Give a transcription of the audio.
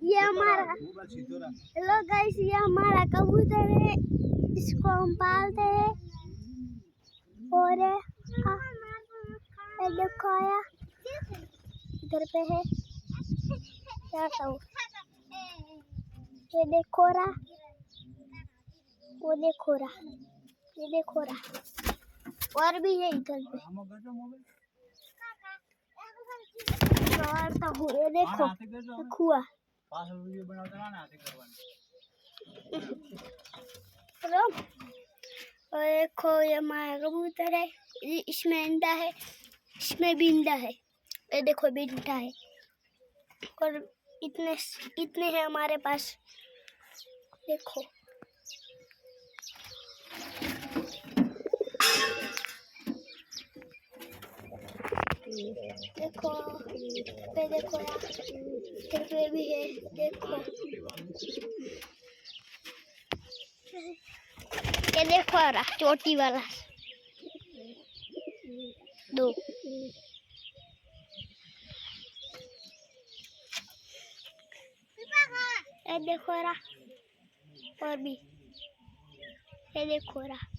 ये हमारा hello guys, ये हमारा कबूतर है, इसको हम पालते हैं। और ये देखो आया इधर पे है क्या था ये देखो रहा, वो देखो रहा, ये देखो रहा, और भी है इधर पे। और तो ये देखो खुआ हेलो। और देखो ये हमारा कबूतर है, इसमें अंडा है, इसमें भी अंडा है, ये देखो भी अंडा है। और इतने इतने हैं हमारे पास, देखो देखो पे देखो यार, इधर पे भी है देखो, ये देखो यार चोटी वाला दो। ये देखो यार, और भी ये देखो यार।